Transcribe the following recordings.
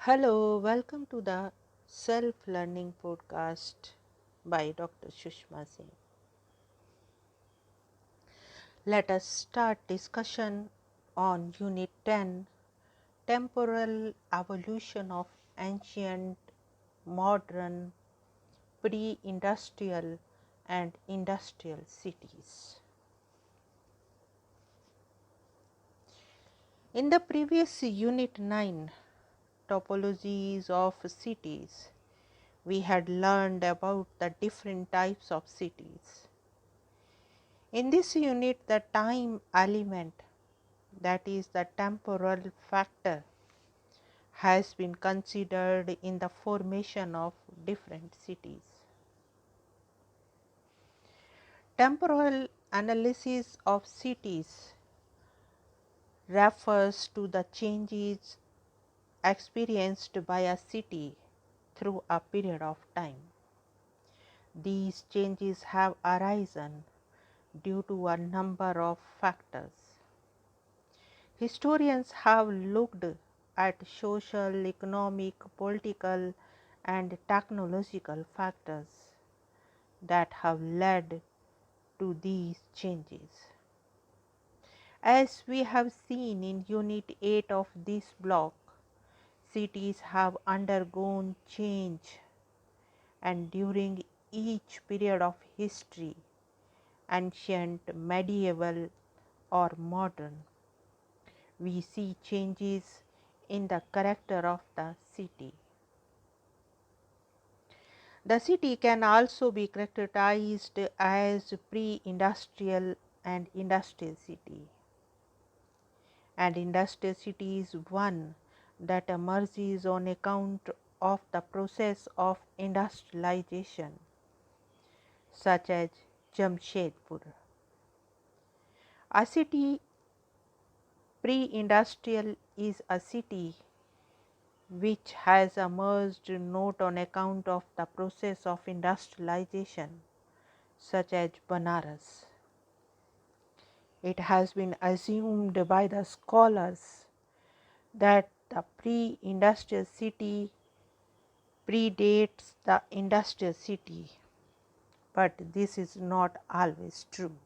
Hello, welcome to the Self Learning Podcast by Dr. Sushma Singh. Let us start discussion on Unit 10, Temporal Evolution of Ancient, Modern, Pre-Industrial and Industrial Cities. In the previous Unit 9, Topologies of Cities, we had learned about the different types of cities. In this unit, the time element, that is the temporal factor, has been considered in the formation of different cities. Temporal analysis of cities refers to the changes experienced by a city through a period of time. These changes have arisen due to a number of factors. Historians have looked at social, economic, political, and technological factors that have led to these changes. As we have seen in Unit 8 of this block, cities have undergone change, and during each period of history, ancient, medieval, or modern, we see changes in the character of the city. The city can also be characterized as pre-industrial and industrial city. And industrial city is one that emerges on account of the process of industrialization, such as Jamshedpur. A city pre-industrial is a city which has emerged not on account of the process of industrialization, such as Banaras. It has been assumed by the scholars that the pre-industrial city predates the industrial city, but this is not always true.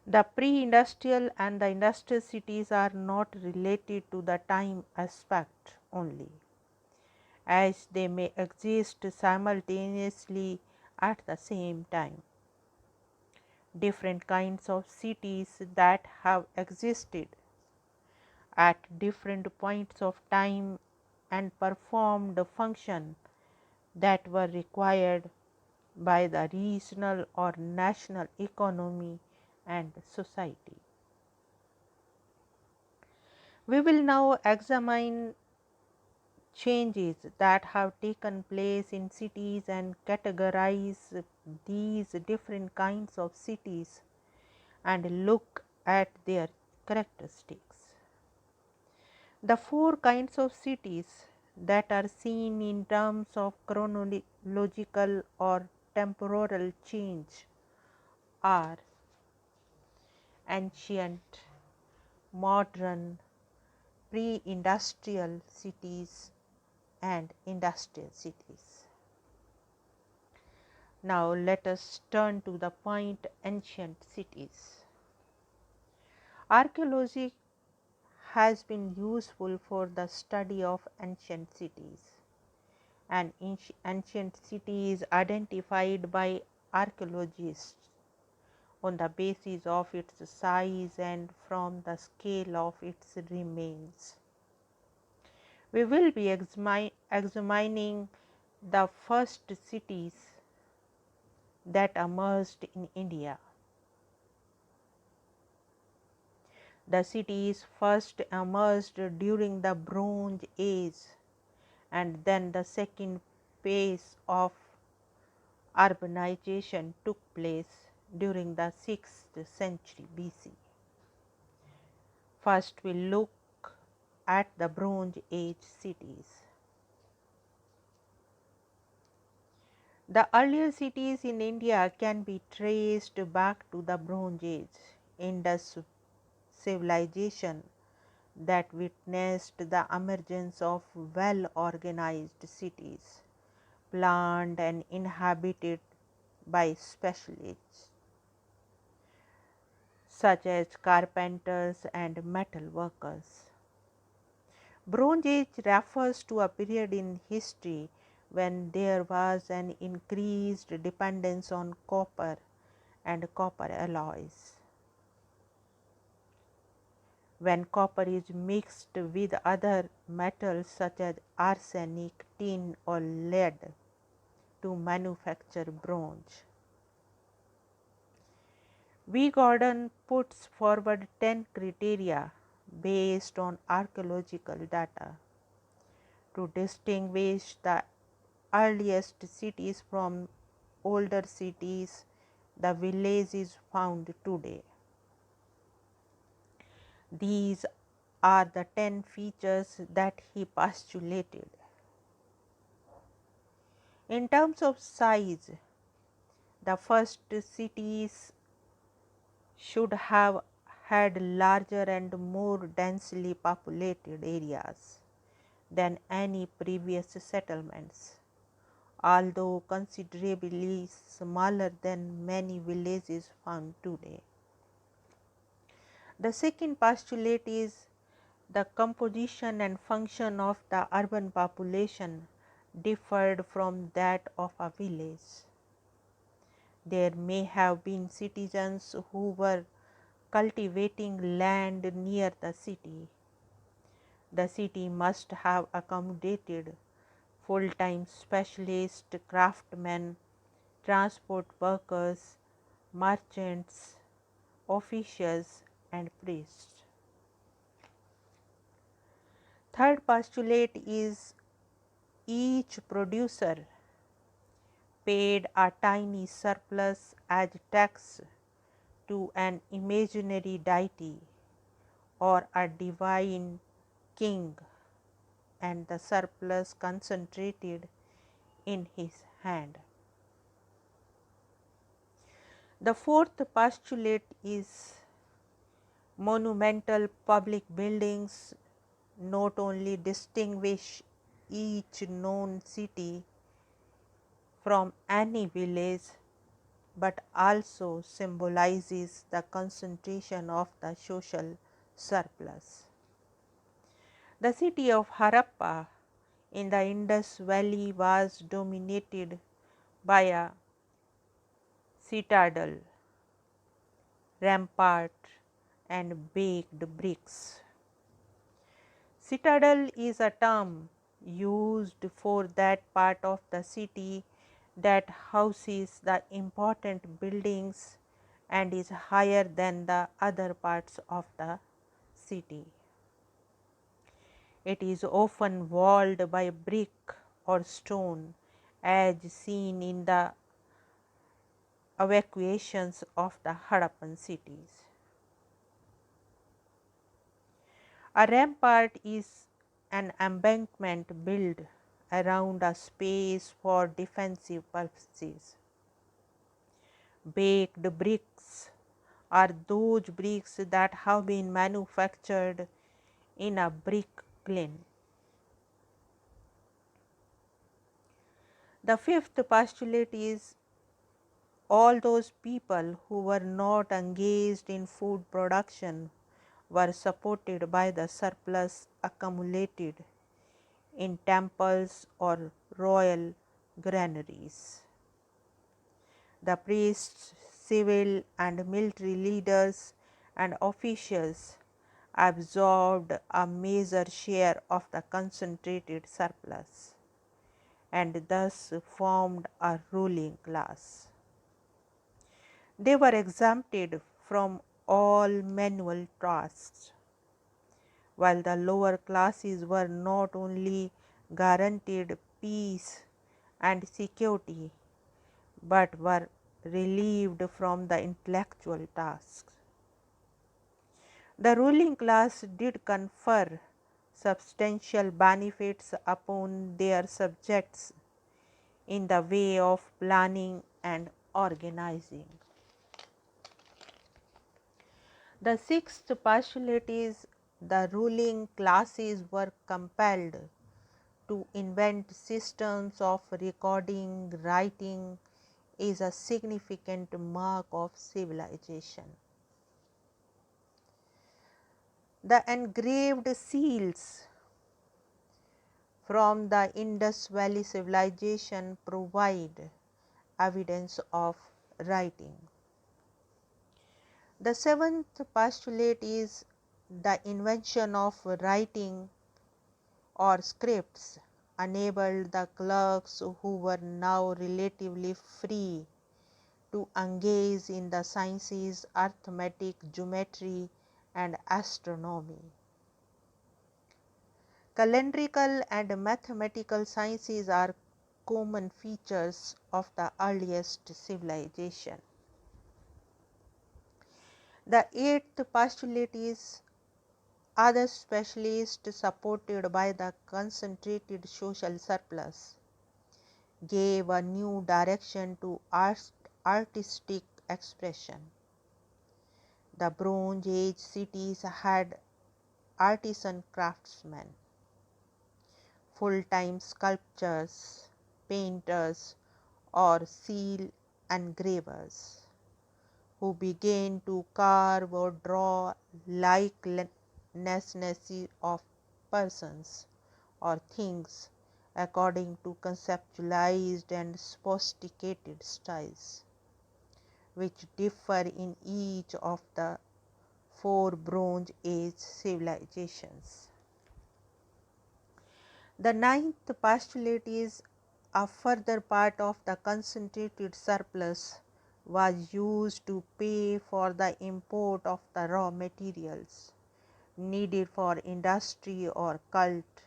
The pre-industrial and the industrial cities are not related to the time aspect only, as they may exist simultaneously at the same time. Different kinds of cities that have existed at different points of time and performed the function that were required by the regional or national economy and society. We will now examine changes that have taken place in cities and categorize these different kinds of cities and look at their characteristics. The four kinds of cities that are seen in terms of chronological or temporal change are ancient, modern, pre-industrial cities and industrial cities. Now let us turn to the point ancient cities. Archaeology has been useful for the study of ancient cities. An ancient city is identified by archaeologists on the basis of its size and from the scale of its remains. We will be examining the first cities that emerged in India. The cities first emerged during the Bronze Age, and then the second phase of urbanization took place during the 6th century BC. First, we look at the Bronze Age cities. The earlier cities in India can be traced back to the Bronze Age. Indus civilization, that witnessed the emergence of well-organized cities, planned and inhabited by specialists such as carpenters and metal workers. Bronze Age refers to a period in history when there was an increased dependence on copper and copper alloys. When copper is mixed with other metals such as arsenic, tin or lead to manufacture bronze. V. Gordon puts forward 10 criteria based on archaeological data to distinguish the earliest cities from older cities the village is found today. These are the 10 features that he postulated. In terms of size, the first cities should have had larger and more densely populated areas than any previous settlements, although considerably smaller than many villages found today. The second postulate is the composition and function of the urban population differed from that of a village. There may have been citizens who were cultivating land near the city. The city must have accommodated full-time specialist craftsmen, transport workers, merchants, officials, and priests. Third postulate is each producer paid a tiny surplus as tax to an imaginary deity or a divine king, and the surplus concentrated in his hand. The fourth postulate is monumental public buildings not only distinguish each known city from any village but also symbolizes the concentration of the social surplus. The city of Harappa in the Indus Valley was dominated by a citadel, rampart, and baked bricks. Citadel is a term used for that part of the city that houses the important buildings and is higher than the other parts of the city. It is often walled by brick or stone, as seen in the evacuations of the Harappan cities. A rampart is an embankment built around a space for defensive purposes. Baked bricks are those bricks that have been manufactured in a brick kiln. The fifth postulate is all those people who were not engaged in food production were supported by the surplus accumulated in temples or royal granaries. The priests, civil and military leaders and officials absorbed a major share of the concentrated surplus and thus formed a ruling class. They were exempted from all manual tasks, while the lower classes were not only guaranteed peace and security but were relieved from the intellectual tasks. The ruling class did confer substantial benefits upon their subjects in the way of planning and organizing. The sixth postulate is the ruling classes were compelled to invent systems of recording, writing is a significant mark of civilization. The engraved seals from the Indus Valley civilization provide evidence of writing. The seventh postulate is the invention of writing or scripts enabled the clerks, who were now relatively free, to engage in the sciences, arithmetic, geometry, and astronomy. Calendrical and mathematical sciences are common features of the earliest civilization. The eighth postulate is other specialists, supported by the concentrated social surplus, gave a new direction to artistic expression. The Bronze Age cities had artisan craftsmen, full-time sculptors, painters, or seal engravers, who began to carve or draw likenesses of persons or things according to conceptualized and sophisticated styles, which differ in each of the four Bronze Age civilizations. The ninth postulate is a further part of the concentrated surplus was used to pay for the import of the raw materials needed for industry or cult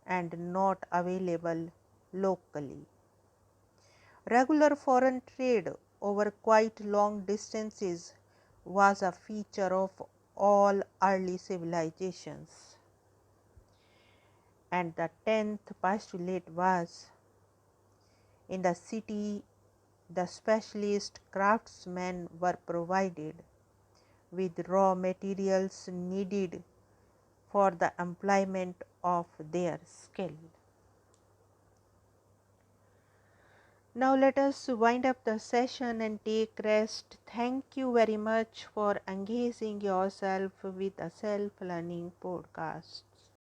and not available locally. Regular foreign trade over quite long distances was a feature of all early civilizations. And the 10th postulate was, in the city, the specialist craftsmen were provided with raw materials needed for the employment of their skill. Now let us wind up the session and take rest. Thank you very much for engaging yourself with a self-learning podcast.